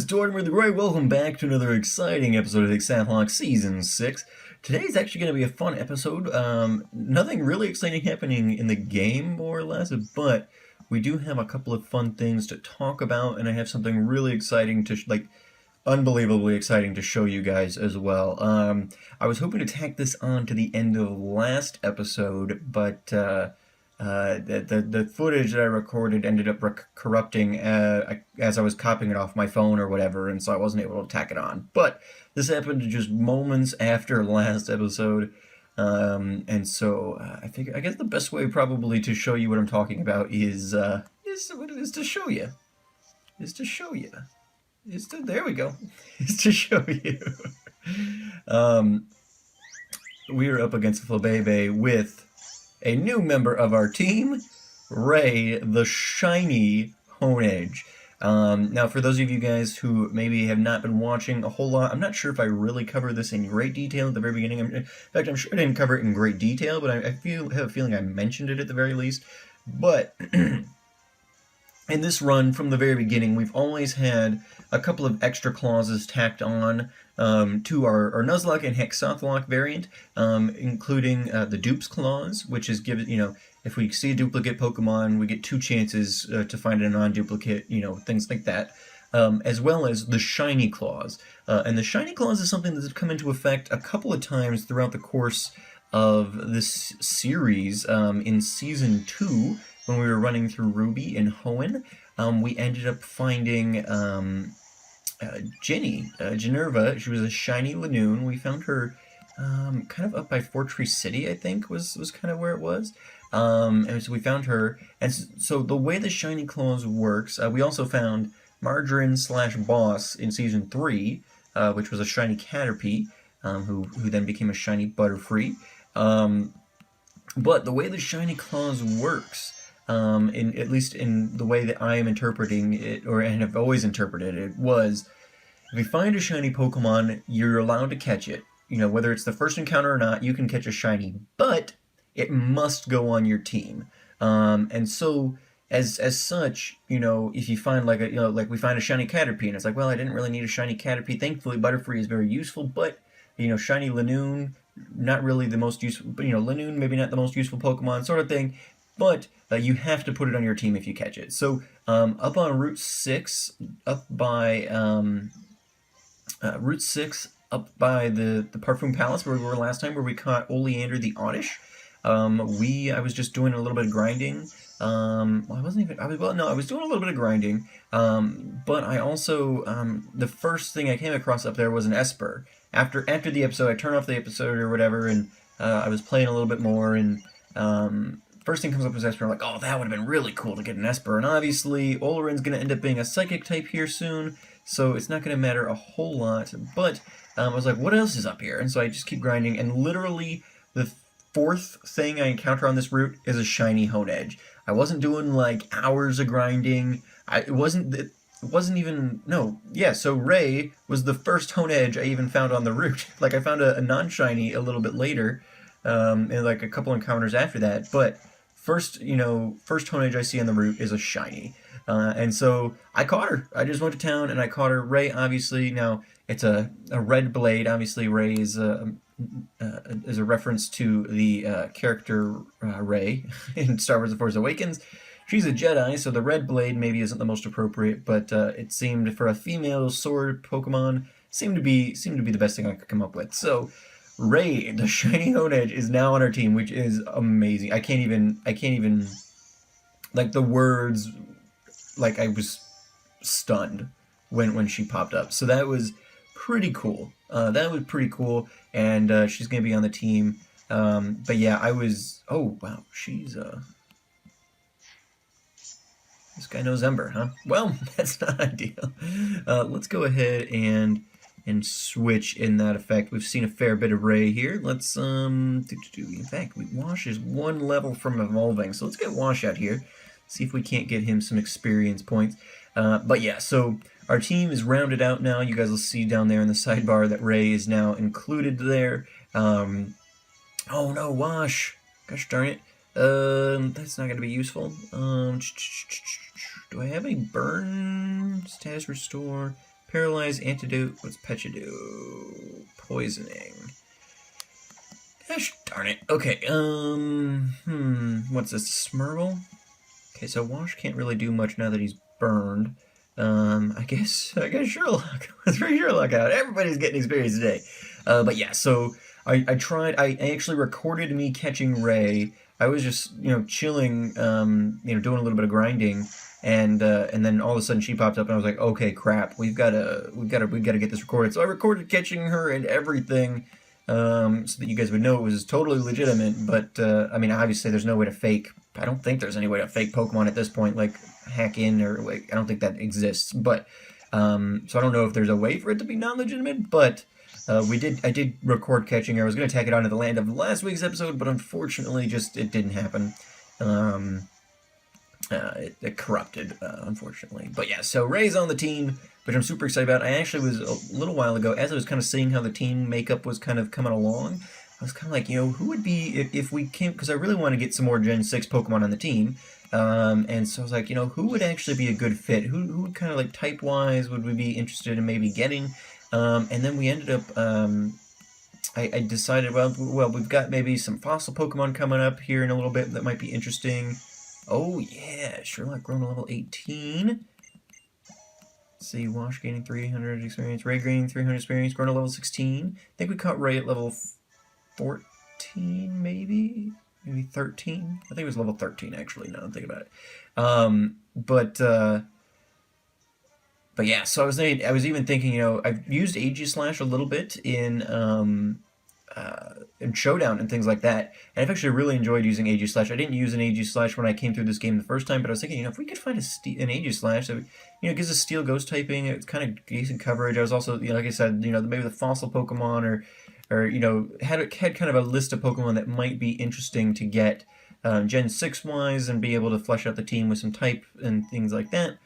is Tortimer the Great. Welcome back to another exciting episode of Hexath'locke Season 6. Today's actually going to be a fun episode. Nothing really exciting happening in the game, more or less, but we do have a couple of fun things to talk about, and I have something really exciting to, unbelievably exciting to show you guys as well. I was hoping to tack this on to the end of last episode, but the footage that I recorded ended up corrupting as I was copying it off my phone or whatever, and so I wasn't able to tack it on. But this happened just moments after last episode, and so I guess the best way probably to show you what I'm talking about is to show you. There we go. Is to show you. We are up against Flabebe with a new member of our team, Ray, the shiny Hoenn. Now, for those of you guys who maybe have not been watching a whole lot, I'm not sure if I really covered this in great detail at the very beginning. In fact, I'm sure I didn't cover it in great detail, but I have a feeling I mentioned it at the very least. But in this run, from the very beginning, we've always had a couple of extra clauses tacked on to our Nuzlocke and Hexath'locke variant, including the dupes clause, which is given, if we see a duplicate Pokemon, we get 2 chances to find a non-duplicate, things like that, as well as the shiny clause. And the shiny clause is something that's come into effect a couple of times throughout the course of this series. In Season 2, when we were running through Ruby and Hoenn, we ended up finding Geneva. She was a shiny Lanoon. We found her kind of up by Fortree City, I think, was kind of where it was. And so we found her. And so the way the shiny clause works, we also found Margarine/Boss in Season 3, which was a shiny Caterpie, who then became a shiny Butterfree. But the way the shiny clause works, at least in the way that I am interpreting it, and have always interpreted it, was if you find a shiny Pokemon, you're allowed to catch it. Whether it's the first encounter or not, you can catch a shiny, but it must go on your team. And so, as such, if you find like we find a shiny Caterpie, and it's like, well, I didn't really need a shiny Caterpie. Thankfully, Butterfree is very useful, but shiny Lanoon, not really the most useful. But Lanoon, maybe not the most useful Pokemon, sort of thing. But you have to put it on your team if you catch it. So up on Route 6, up by the Parfum Palace where we were last time, where we caught Oleander the Oddish. I was just doing a little bit of grinding. I was doing a little bit of grinding. But I also the first thing I came across up there was an Esper. After the episode, I turned off the episode or whatever, and I was playing a little bit more, and first thing comes up is Esper. I'm like, oh, that would have been really cool to get an Esper. And obviously, Olarin's going to end up being a Psychic type here soon, so it's not going to matter a whole lot. But I was like, what else is up here? And so I just keep grinding, and literally the 4th thing I encounter on this route is a shiny Hoenn. I wasn't doing like hours of grinding. So Ray was the first Hoenn I even found on the route. Like, I found a non-shiny a little bit later, and like a couple encounters after that, but first Hoenn I see on the route is a shiny. And so I caught her. I just went to town and I caught her. Ray, obviously, now it's a red blade. Obviously, Ray is a reference to the character Ray in Star Wars: The Force Awakens. She's a Jedi, so the red blade maybe isn't the most appropriate, but it seemed for a female sword Pokemon seemed to be the best thing I could come up with. So Ray, the shiny Hoenn, is now on our team, which is amazing. I can't even, like, the words, like, I was stunned when she popped up. So that was pretty cool. And she's going to be on the team. But yeah, oh, wow, she's, this guy knows Ember, huh? Well, that's not ideal. Let's go ahead and switch in that effect. We've seen a fair bit of Ray here. Let's, in fact, Wash is 1 level from evolving, so let's get Wash out here. See if we can't get him some experience points. But yeah, so our team is rounded out now. You guys will see down there in the sidebar that Ray is now included there. Oh no, Wash. Gosh darn it. That's not going to be useful. Do I have any burn? Status restore. Paralyze, Antidote, what's Pecha do? Poisoning. Gosh darn it. Okay, what's this, Smurgle? Okay, so Wash can't really do much now that he's burned. I guess Sherlock. Let's bring Sherlock out. Everybody's getting experience today. But yeah, so I actually recorded me catching Ray. I was just, chilling, doing a little bit of grinding, and then all of a sudden she popped up, and I was like, okay, crap, we gotta get this recorded. So I recorded catching her and everything, so that you guys would know it was totally legitimate. But I mean, obviously, there's no way to fake. I don't think there's any way to fake Pokemon at this point, like hack in or like, I don't think that exists. But so I don't know if there's a way for it to be non-legitimate, but. I did record catching her. I was going to tack it on to the land of last week's episode, but unfortunately, it didn't happen. It corrupted, unfortunately. But yeah, so Ray's on the team, which I'm super excited about. I actually was, a little while ago, as I was kind of seeing how the team makeup was kind of coming along, I was kind of like, who would be, if we came, because I really want to get some more Gen 6 Pokemon on the team, and so I was like, who would actually be a good fit? Who would kind of, like, type-wise would we be interested in maybe getting? And then we ended up, I decided, well, we've got maybe some fossil Pokemon coming up here in a little bit that might be interesting. Oh, yeah, Sherlock grown to level 18. Let's see, Wash gaining 300 experience, Ray gaining 300 experience, grown to level 16. I think we caught Ray at level 14, maybe? Maybe 13? I think it was level 13, actually, now that I'm thinking about it. But yeah, so I was even thinking, I've used Aegislash a little bit in Showdown and things like that, and I've actually really enjoyed using Aegislash. I didn't use an Aegislash when I came through this game the first time, but I was thinking, if we could find an Aegislash that, gives us Steel Ghost typing, it's kind of decent coverage. I was also, like I said, maybe the fossil Pokemon or had kind of a list of Pokemon that might be interesting to get Gen 6 wise and be able to flesh out the team with some type and things like that.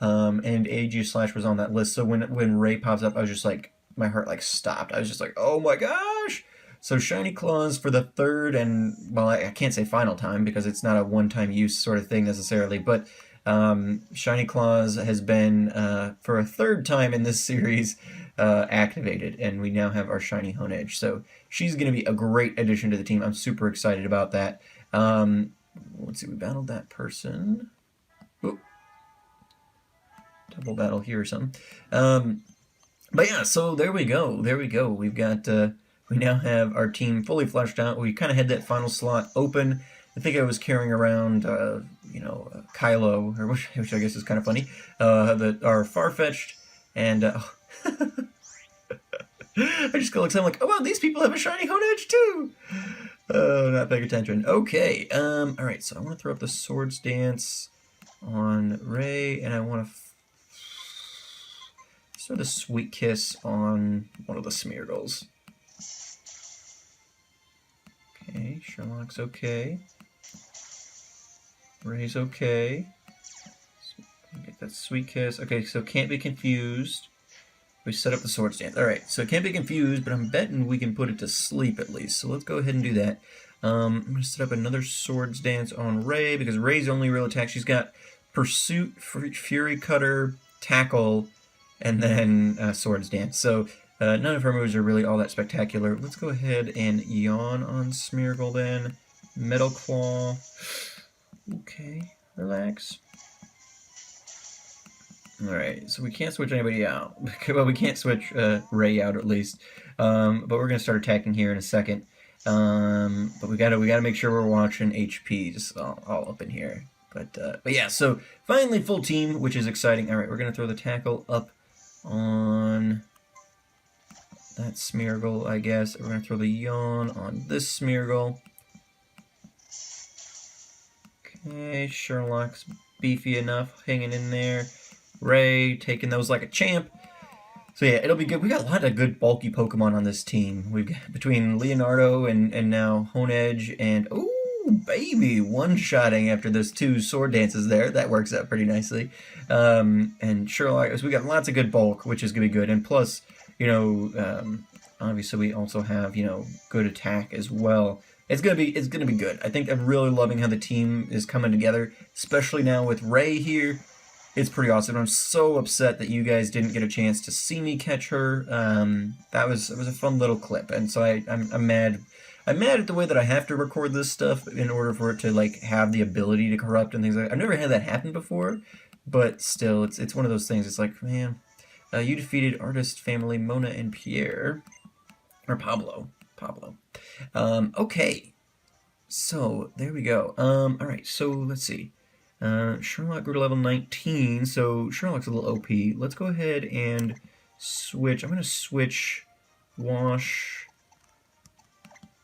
And Aegislash was on that list, so when Ray pops up, I was just like, my heart like stopped. I was just like, oh my gosh! So Shiny Claws for the third and, well, I can't say final time because it's not a one-time use sort of thing necessarily, but Shiny Claws has been, for a third time in this series, activated, and we now have our Shiny Hoenn. So she's going to be a great addition to the team. I'm super excited about that. Let's see, we battled that person. Oop. Double battle here or something. But yeah, so there we go. We've got, we now have our team fully fleshed out. We kind of had that final slot open. I think I was carrying around, Kylo, or which I guess is kind of funny, our Farfetch'd, and, I just go like, I'm like, oh wow, these people have a shiny Hoenn too! Not paying attention. Okay, alright, so I want to throw up the Swords Dance on Ray, and I want to throw the Sweet Kiss on one of the Smeargles. Okay, Sherlock's okay. Ray's okay. Get that Sweet Kiss. Okay, so can't be confused. We set up the Swords Dance. Alright, so it can't be confused, but I'm betting we can put it to sleep at least. So let's go ahead and do that. I'm going to set up another Swords Dance on Ray, because Ray's only real attack. She's got Pursuit, Fury Cutter, Tackle, and then Swords Dance. So none of her moves are really all that spectacular. Let's go ahead and Yawn on Smeargle then. Metal Claw. Okay, relax. Alright, so we can't switch anybody out. Well, we can't switch Ray out at least. But we're going to start attacking here in a second. But we gotta make sure we're watching HPs all up in here. But yeah, so finally full team, which is exciting. Alright, we're going to throw the Tackle up on that Smeargle, I guess. We're going to throw the Yawn on this Smeargle. Okay, Sherlock's beefy enough, hanging in there. Ray taking those like a champ. So yeah, it'll be good. We got a lot of good bulky Pokemon on this team. We've got between Leonardo and now Hoenn and ooh baby, one-shotting after those two Sword Dances there. That works out pretty nicely. And Sherlock, so we got lots of good bulk, which is gonna be good. And plus, obviously we also have good attack as well. It's gonna be good. I think I'm really loving how the team is coming together, especially now with Ray here. It's pretty awesome. I'm so upset that you guys didn't get a chance to see me catch her. It was a fun little clip, and so I'm mad. I'm mad at the way that I have to record this stuff in order for it to like have the ability to corrupt and things like that. I've never had that happen before, but still, it's one of those things. It's like, man, you defeated artist family Mona and Pierre, or Pablo. Okay, so there we go. All right, so let's see. Sherlock grew to level 19, so Sherlock's a little OP. Let's go ahead and switch. I'm going to switch Wash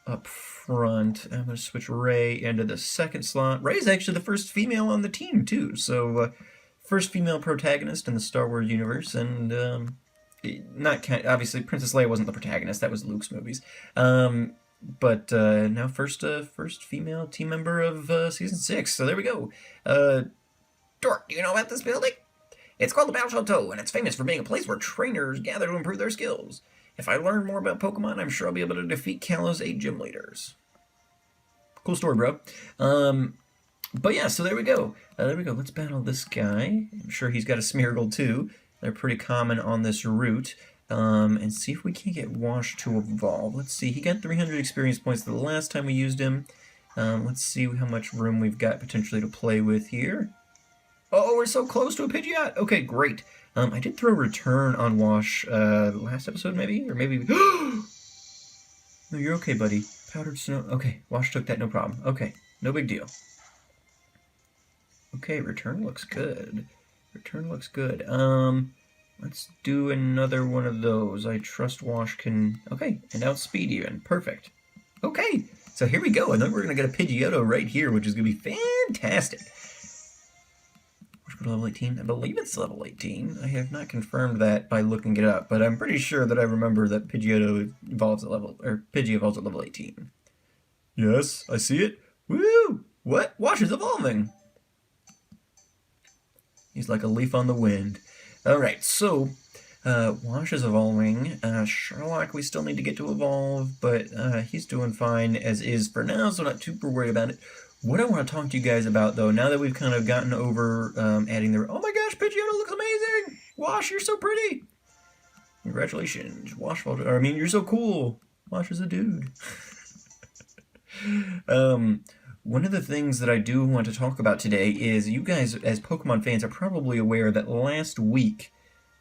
up front. I'm going to switch Ray into the second slot. Ray's actually the first female on the team, too. So, first female protagonist in the Star Wars universe, and obviously Princess Leia wasn't the protagonist. That was Luke's movies. But now first female team member of Season 6. So there we go. Dork, do you know about this building? It's called the Battle Johto, and it's famous for being a place where trainers gather to improve their skills. If I learn more about Pokemon, I'm sure I'll be able to defeat Kalos' 8 gym leaders. Cool story, bro. But yeah, so there we go. Let's battle this guy. I'm sure he's got a Smeargle too. They're pretty common on this route. And see if we can get Wash to evolve. Let's see, he got 300 experience points the last time we used him. Let's see how much room we've got potentially to play with here. Oh, we're so close to a Pidgeot! Okay, great. I did throw Return on Wash last episode, maybe? Or maybe... No, you're okay, buddy. Powdered Snow... Okay, Wash took that, no problem. Okay, no big deal. Okay, Return looks good. Let's do another one of those. I trust Wash can... Okay, and outspeed even. Perfect. Okay, so here we go. And then we're going to get a Pidgeotto right here, which is going to be fantastic. Wash go to level 18? I believe it's level 18. I have not confirmed that by looking it up, but I'm pretty sure that I remember that Pidgeotto evolves at level... Or Pidgey evolves at level 18. Yes, I see it. Woo! What? Wash is evolving! He's like a leaf on the wind. Alright, so, Wash is evolving. Sherlock, we still need to get to evolve, but he's doing fine as is for now, so not super worried about it. What I want to talk to you guys about, though, now that we've kind of gotten over adding the... Oh my gosh, Pidgeotto looks amazing! Wash, you're so pretty! Congratulations, Wash. I mean, you're so cool! Wash is a dude. One of the things that I do want to talk about today is you guys, as Pokemon fans, are probably aware that last week...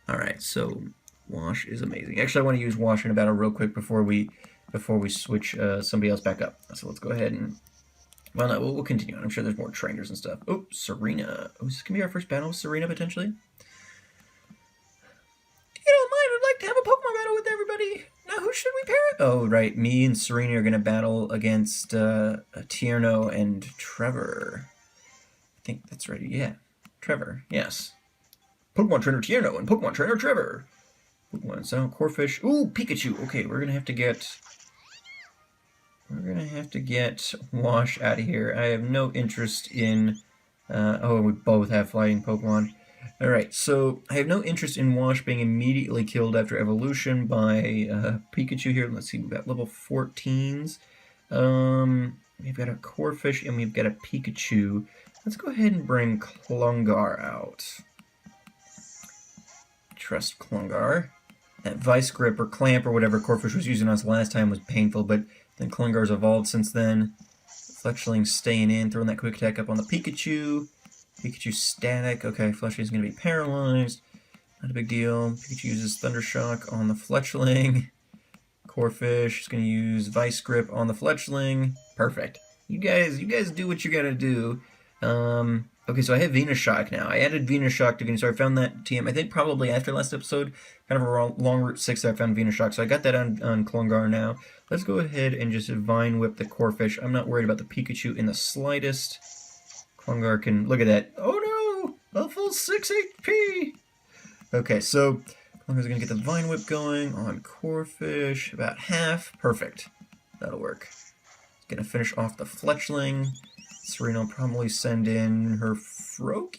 Alright, so Wash is amazing. Actually, I want to use Wash in a battle real quick before we switch somebody else back up. So let's go ahead and... Well, no, we'll continue on. I'm sure there's more trainers and stuff. Oh, Serena. Oh, is this going to be our first battle with Serena, potentially? You don't mind, I'd like to have a Pokemon battle with everybody. Now, who should we pair it? Oh, right. Me and Serena are going to battle against Tierno and Trevor. I think that's right. Yeah. Trevor. Yes. Pokemon Trainer Tierno and Pokemon Trainer Trevor. Pokemon Sound Corphish. Ooh, Pikachu. Okay, we're going to have to get... Wash out of here. I have no interest in... oh, we both have fighting Pokemon. Alright, so I have no interest in Wash being immediately killed after evolution by Pikachu here. Let's see, we've got level 14s. We've got a Corphish and we've got a Pikachu. Let's go ahead and bring Klungar out. Trust Klungar. That Vice Grip or Clamp or whatever Corphish was using on us last time was painful, but then Klungar's evolved since then. Fletchling's staying in, throwing that quick attack up on the Pikachu. Pikachu static. Okay, Fletchling's going to be paralyzed. Not a big deal. Pikachu uses Thunder Shock on the Fletchling. Corphish is going to use Vice Grip on the Fletchling. Perfect. You guys do what you got to do. Okay, so I have Venusaur now. I added Venusaur to Venusaur. I found that TM, I think probably after last episode, kind of a long Route 6 I found Venusaur. So I got that on Klungar now. Let's go ahead and just Vine Whip the Corphish. I'm not worried about the Pikachu in the slightest. Klungar can... Look at that. Oh no! A full 6 HP! Okay, so Klungar's going to get the Vine Whip going on Corphish. About half. Perfect. That'll work. It's going to finish off the Fletchling. Serena will probably send in her Froakie?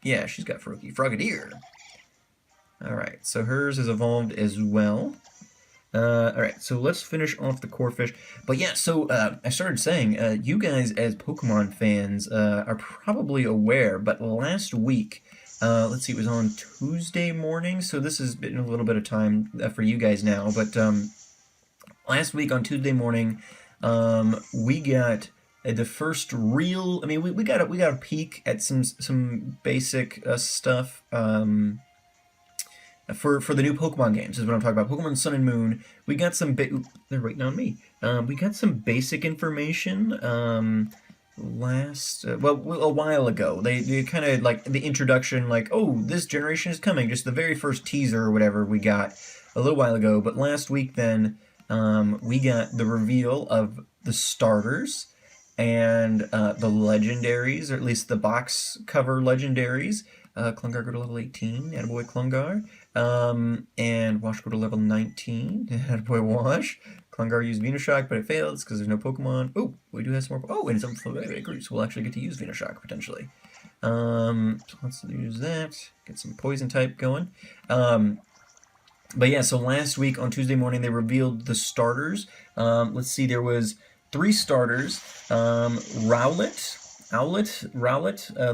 Yeah, she's got Froakie. Frogadier. Alright, so hers is evolved as well. Alright, so let's finish off the Corphish. But yeah, so I started saying, you guys as Pokemon fans are probably aware, but last week let's see, it was on Tuesday morning, so this has been a little bit of time for you guys now, but last week on Tuesday morning, we got the first real. I mean, we got a peek at some basic stuff for the new Pokemon games. Is what I'm talking about. Pokemon Sun and Moon. We got some. They're waiting on me. We got some basic information. A while ago, they kind of like the introduction, like, oh, this generation is coming, just the very first teaser or whatever we got a little while ago. But last week then, we got the reveal of the starters and the legendaries, or at least the box cover legendaries. Klungar go to level 18, attaboy Klungar. And Wash go to level 19, attaboy Wash. Klungar used Venoshock, but it fails because there's no Pokemon. Oh, we do have some more. Oh, and some groups. We'll actually get to use Venoshock potentially. So let's use that. Get some Poison type going. But yeah, so last week on Tuesday morning they revealed the starters. Let's see, there was 3 starters. Rowlet,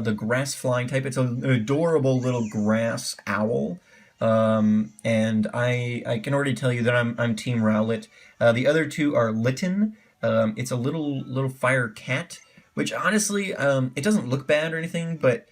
the grass flying type. It's an adorable little grass owl. And I can already tell you that I'm Team Rowlet. The other 2 are Litten. It's a little fire cat, which honestly, it doesn't look bad or anything, but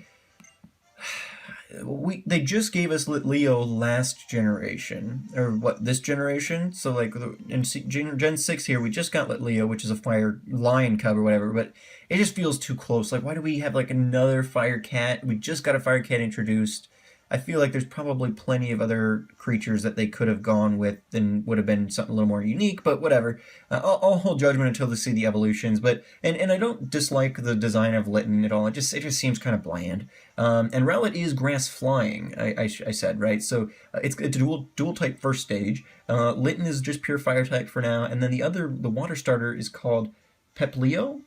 they just gave us Litleo last generation, or what, this generation? So like in Gen 6 here, we just got Litleo, which is a fire lion cub or whatever, but it just feels too close. Like, why do we have like another fire cat? We just got a fire cat introduced. I feel like there's probably plenty of other creatures that they could have gone with and would have been something a little more unique, but whatever. I'll hold judgment until they see the evolutions, but and I don't dislike the design of Litten at all. It just seems kind of bland. And Rowlet is grass flying, I said, right? So it's a dual type first stage. Litten is just pure fire type for now, and then the water starter is called Poplio,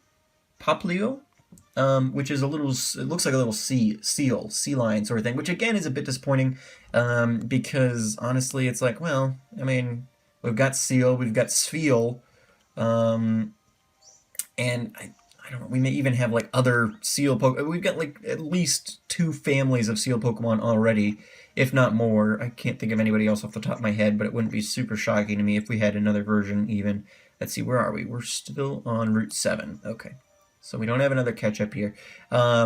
which is it looks like a little sea lion sort of thing, which again is a bit disappointing, because honestly it's like, well, I mean, we've got Seal, we've got Sfeel, and I don't know, we may even have like other Seal Pokemon. We've got like at least 2 families of Seal Pokemon already, if not more. I can't think of anybody else off the top of my head, but it wouldn't be super shocking to me if we had another version even. Let's see, where are we? We're still on Route 7. Okay. So we don't have another catch-up here. Yeah,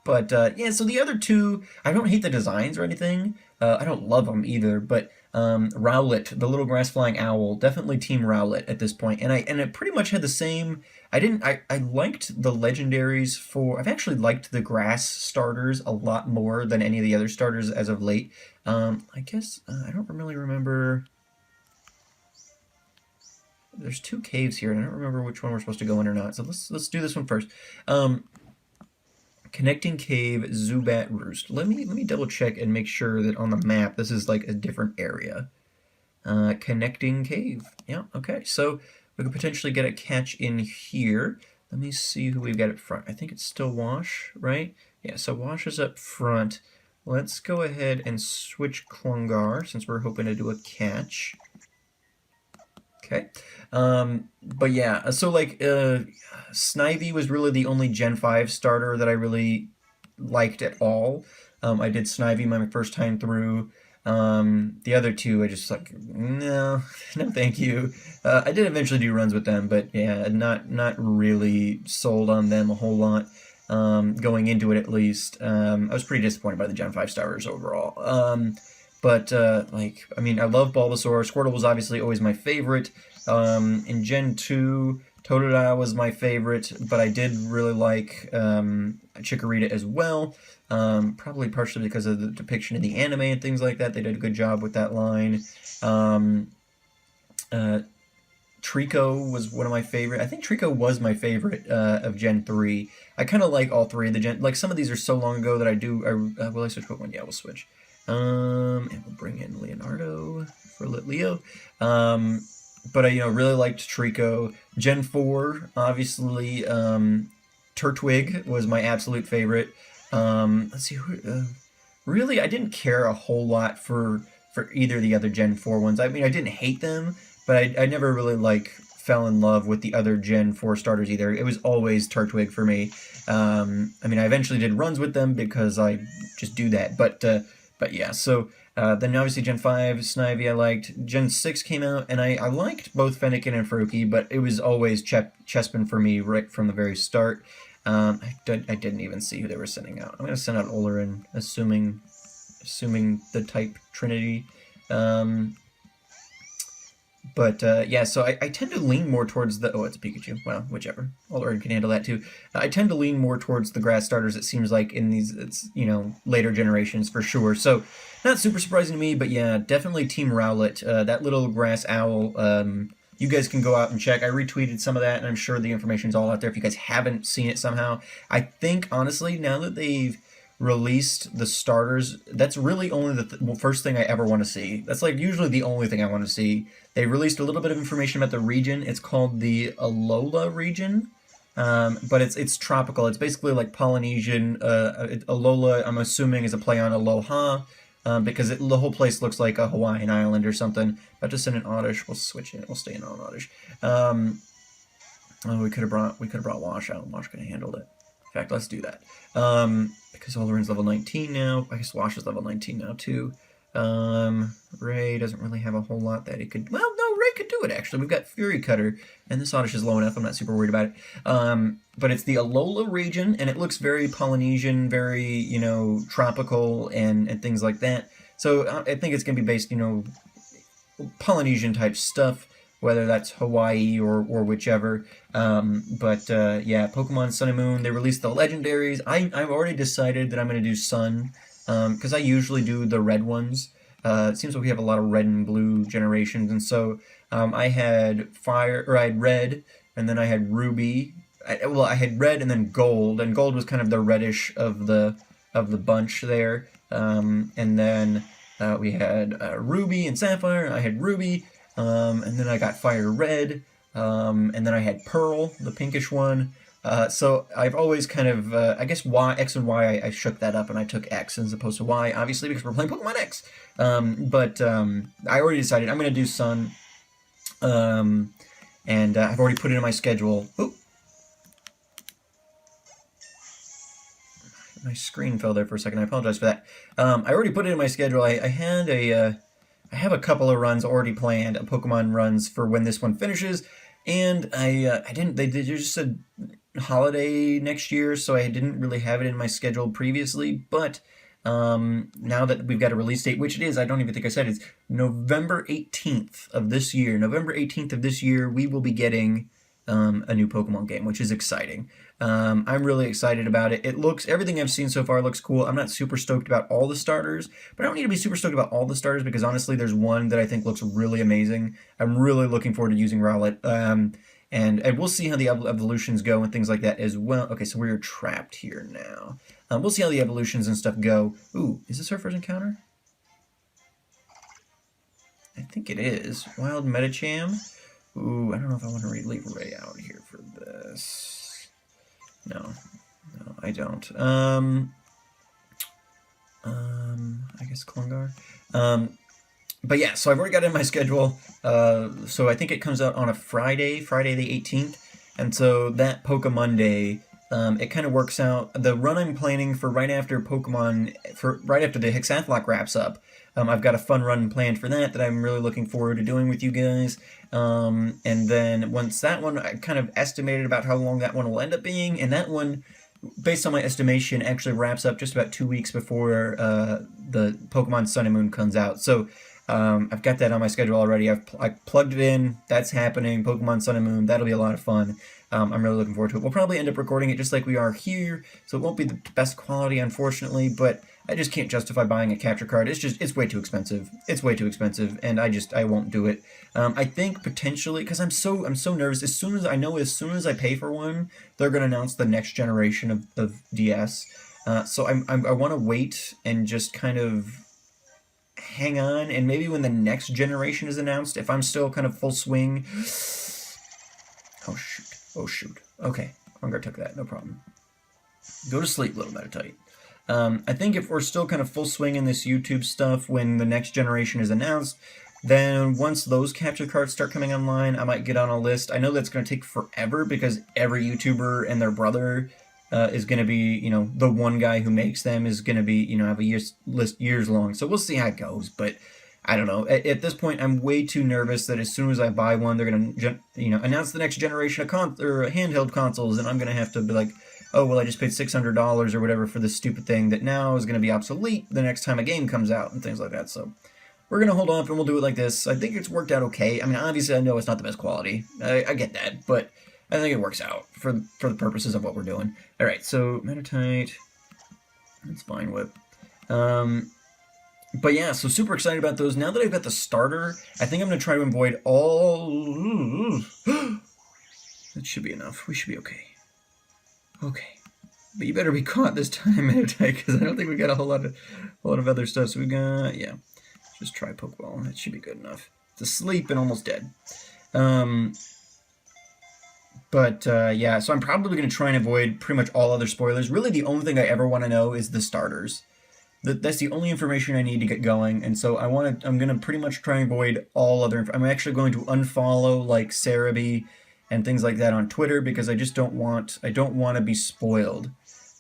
so the other 2, I don't hate the designs or anything. I don't love them either, but Rowlet, the little grass-flying owl, definitely Team Rowlet at this point. And it pretty much had the same... I liked the legendaries for... I've actually liked the grass starters a lot more than any of the other starters as of late. I guess, I don't really remember... There's 2 caves here, and I don't remember which one we're supposed to go in or not. So let's do this one first. Connecting cave, Zubat Roost. Let me double check and make sure that on the map this is like a different area. Connecting cave. Yeah, okay. So we could potentially get a catch in here. Let me see who we've got up front. I think it's still Wash, right? Yeah, so Wash is up front. Let's go ahead and switch Klungar since we're hoping to do a catch. Okay. But yeah, so like Snivy was really the only Gen 5 starter that I really liked at all. I did Snivy my first time through. The other 2 I just like, no thank you. I did eventually do runs with them, but yeah, not really sold on them a whole lot. Going into it at least. I was pretty disappointed by the Gen 5 starters overall. But I mean, I love Bulbasaur. Squirtle was obviously always my favorite. In Gen 2, Totodile was my favorite, but I did really like Chikorita as well. Probably partially because of the depiction in the anime and things like that. They did a good job with that line. Trico was one of my favorite. I think Trico was my favorite of Gen 3. I kind of like all 3 of the Gen... Like, some of these are so long ago that I do... will I switch Pokemon? Yeah, we'll switch. And we'll bring in Leonardo for Litleo. But I, really liked Trico. Gen 4, obviously, Turtwig was my absolute favorite. Let's see, really, I didn't care a whole lot for either of the other Gen 4 ones. I mean, I didn't hate them, but I never really, fell in love with the other Gen 4 starters either. It was always Turtwig for me. I mean, I eventually did runs with them because I just do that. But yeah, so then obviously Gen 5, Snivy I liked. Gen 6 came out, and I liked both Fennekin and Froakie, but it was always Chespin for me right from the very start. I didn't even see who they were sending out. I'm going to send out Olerin, assuming the type Trinity. Yeah, so I tend to lean more towards the... Oh, it's a Pikachu. Well, whichever. Olerin can handle that too. I tend to lean more towards the grass starters, it seems like, in these, later generations for sure. So, not super surprising to me, but yeah, definitely Team Rowlet. That little grass owl, you guys can go out and check. I retweeted some of that, and I'm sure the information's all out there if you guys haven't seen it somehow. I think, honestly, now that they've released the starters, that's really only the first thing I ever want to see. That's like usually the only thing I want to see. They released a little bit of information about the region. It's called the Alola region, but it's tropical. It's basically like Polynesian. Alola, I'm assuming, is a play on Aloha, because the whole place looks like a Hawaiian island or something. About to send an Oddish. We'll switch it. We'll stay in on Oddish. Oh, we could have brought Wash out. Wash could have handled it. In fact, let's do that. Because Olerin's level 19 now. I guess Wash is level 19 now too. Ray doesn't really have a whole lot that he could... Well, no, Ray could do it, actually. We've got Fury Cutter, and this Oddish is low enough. I'm not super worried about it. But it's the Alola region, and it looks very Polynesian, very, tropical, and things like that. So I think it's going to be based, Polynesian-type stuff, whether that's Hawaii or whichever. Yeah, Pokemon Sun and Moon, they released the legendaries. I've already decided that I'm going to do Sun, because I usually do the red ones. It seems like we have a lot of red and blue generations, and so I had red, and then I had ruby. I had red and then gold, and gold was kind of the reddish of the bunch there. And then we had ruby and sapphire. I had ruby. And then I got FireRed, and then I had Pearl, the pinkish one. So I've always kind of, I guess X and Y, I shook that up and I took X as opposed to Y, obviously, because we're playing Pokemon X. I already decided I'm going to do Sun, and I've already put it in my schedule. Ooh. My screen fell there for a second. I apologize for that. I already put it in my schedule. I have a couple of runs already planned, Pokemon runs for when this one finishes, and they just said holiday next year, so I didn't really have it in my schedule previously, but now that we've got a release date, which it is, I don't even think I said it's November 18th of this year. November 18th of this year, we will be getting a new Pokemon game, which is exciting. I'm really excited about it. Everything I've seen so far looks cool. I'm not super stoked about all the starters, but I don't need to be super stoked about all the starters because honestly, there's one that I think looks really amazing. I'm really looking forward to using Rowlet. And we'll see how the evolutions go and things like that as well. Okay, so we're trapped here now. We'll see how the evolutions and stuff go. Ooh, is this our first encounter? I think it is. Wild Medicham. Ooh, I don't know if I want to leave Ray out here for this. No, I don't. I guess Klungar. But yeah, so I've already got it in my schedule. So I think it comes out on a Friday the 18th. And so that Pokemonday, it kind of works out. The run I'm planning for right after the Hexath'locke wraps up. I've got a fun run planned for that I'm really looking forward to doing with you guys. And then once that one, I kind of estimated about how long that one will end up being. And that one, based on my estimation, actually wraps up just about 2 weeks before the Pokemon Sun and Moon comes out. So I've got that on my schedule already. I plugged it in. That's happening. Pokemon Sun and Moon. That'll be a lot of fun. I'm really looking forward to it. We'll probably end up recording it just like we are here, so it won't be the best quality, unfortunately, but I just can't justify buying a capture card. It's way too expensive. It's way too expensive, and I won't do it. I think potentially, because I'm so nervous, as soon as I pay for one, they're going to announce the next generation of DS. So I want to wait and just kind of hang on, and maybe when the next generation is announced, if I'm still kind of full swing... Oh shoot. Okay, Hunger took that, no problem. Go to sleep, little Meditite. I think if we're still kind of full swing in this YouTube stuff when the next generation is announced, Then once those capture cards start coming online, I might get on a list. I know that's going to take forever because every YouTuber and their brother is going to be, you know, the one guy who makes them is going to be, you know, have a list years long. So we'll see how it goes. But I don't know. At this point, I'm way too nervous that as soon as I buy one, they're going to, you know, announce the next generation of handheld consoles, and I'm going to have to be like, oh, well, I just paid $600 or whatever for this stupid thing that now is going to be obsolete the next time a game comes out and things like that. So we're going to hold off and we'll do it like this. I think it's worked out okay. I mean, obviously, I know it's not the best quality. I get that, but I think it works out for the purposes of what we're doing. All right, so Metatite. That's fine with. But yeah, so super excited about those. Now that I've got the starter, I think I'm going to try to avoid all... That should be enough. We should be okay. Okay. But you better be caught this time, Metatite, because I don't think we got a whole lot of other stuff. So we got... Yeah. Just try Pokeball. That should be good enough. It's asleep and almost dead. Yeah, so I'm probably going to try and avoid pretty much all other spoilers. Really, the only thing I ever want to know is the starters. That's the only information I need to get going, and so I'm going to pretty much try and avoid all other... I'm actually going to unfollow, like, Cerebi and things like that on Twitter, because I just don't want to be spoiled.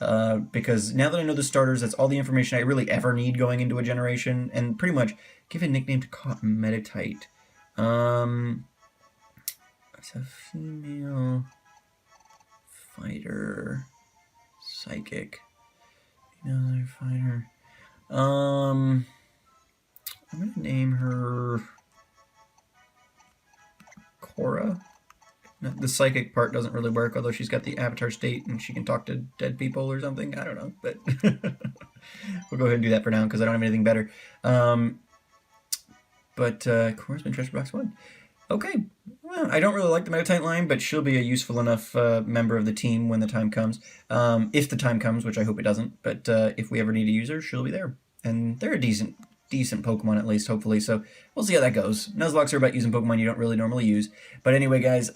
Because now that I know the starters, that's all the information I really ever need going into a generation, and pretty much give a nickname to Metatite. It's a female fighter, psychic, another fighter. I'm gonna name her Cora. The psychic part doesn't really work, although she's got the avatar state and she can talk to dead people or something. I don't know, but we'll go ahead and do that for now because I don't have anything better. Cora's been Treasure Box 1. Okay, well, I don't really like the Metatite line, but she'll be a useful enough member of the team when the time comes. If the time comes, which I hope it doesn't, but if we ever need to use her, she'll be there. And they're a decent Pokemon at least, hopefully, so we'll see how that goes. Nuzlocke's are about using Pokemon you don't really normally use. But anyway, guys,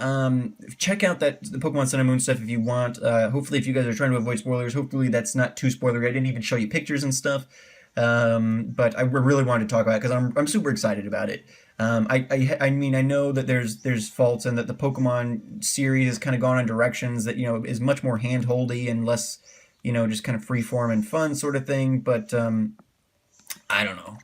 check out the Pokemon Sun and Moon stuff if you want. Hopefully, if you guys are trying to avoid spoilers, hopefully that's not too spoilery. I didn't even show you pictures and stuff. But I really wanted to talk about it because I'm super excited about it. I mean, I know that there's faults and that the Pokemon series has kind of gone in directions that, you know, is much more hand-holdy and less, you know, just kind of free-form and fun sort of thing, but I don't know.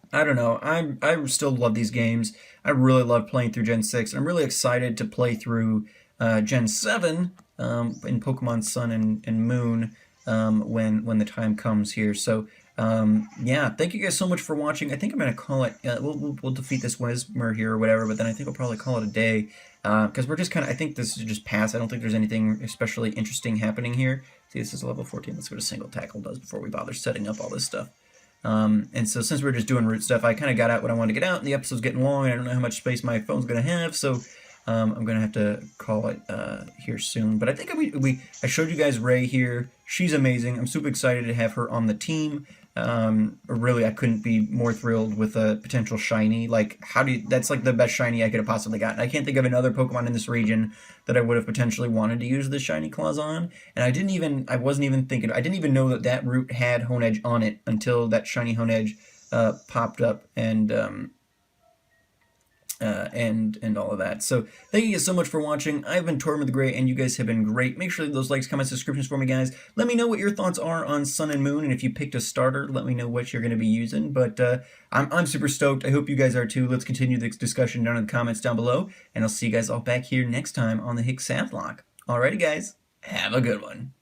I still love these games. I really love playing through Gen 6. I'm really excited to play through Gen 7 in Pokemon Sun and Moon when the time comes here. So yeah, thank you guys so much for watching. I think I'm gonna call it. We'll defeat this Whismur here or whatever, but then I think we'll probably call it a day because we're just kind of. I think this is just pass. I don't think there's anything especially interesting happening here. See, this is level 14. Let's go to Single Tackle does before we bother setting up all this stuff. And so since we're just doing root stuff, I kind of got out what I wanted to get out, and the episode's getting long, and I don't know how much space my phone's gonna have, so I'm gonna have to call it here soon. But I think I showed you guys Ray here. She's amazing. I'm super excited to have her on the team. Really, I couldn't be more thrilled with a potential shiny. Like, that's like the best shiny I could have possibly gotten. I can't think of another Pokemon in this region that I would have potentially wanted to use the shiny claws on. And I didn't even know that route had Honedge on it until that shiny Honedge popped up and all of that. So thank you guys so much for watching. I've been Tortimer the Great, and you guys have been great. Make sure to leave those likes, comments, subscriptions for me, guys. Let me know what your thoughts are on Sun and Moon, and if you picked a starter, let me know what you're going to be using. But I'm super stoked. I hope you guys are too. Let's continue this discussion down in the comments down below, and I'll see you guys all back here next time on the Hexath'locke. Alrighty, guys. Have a good one.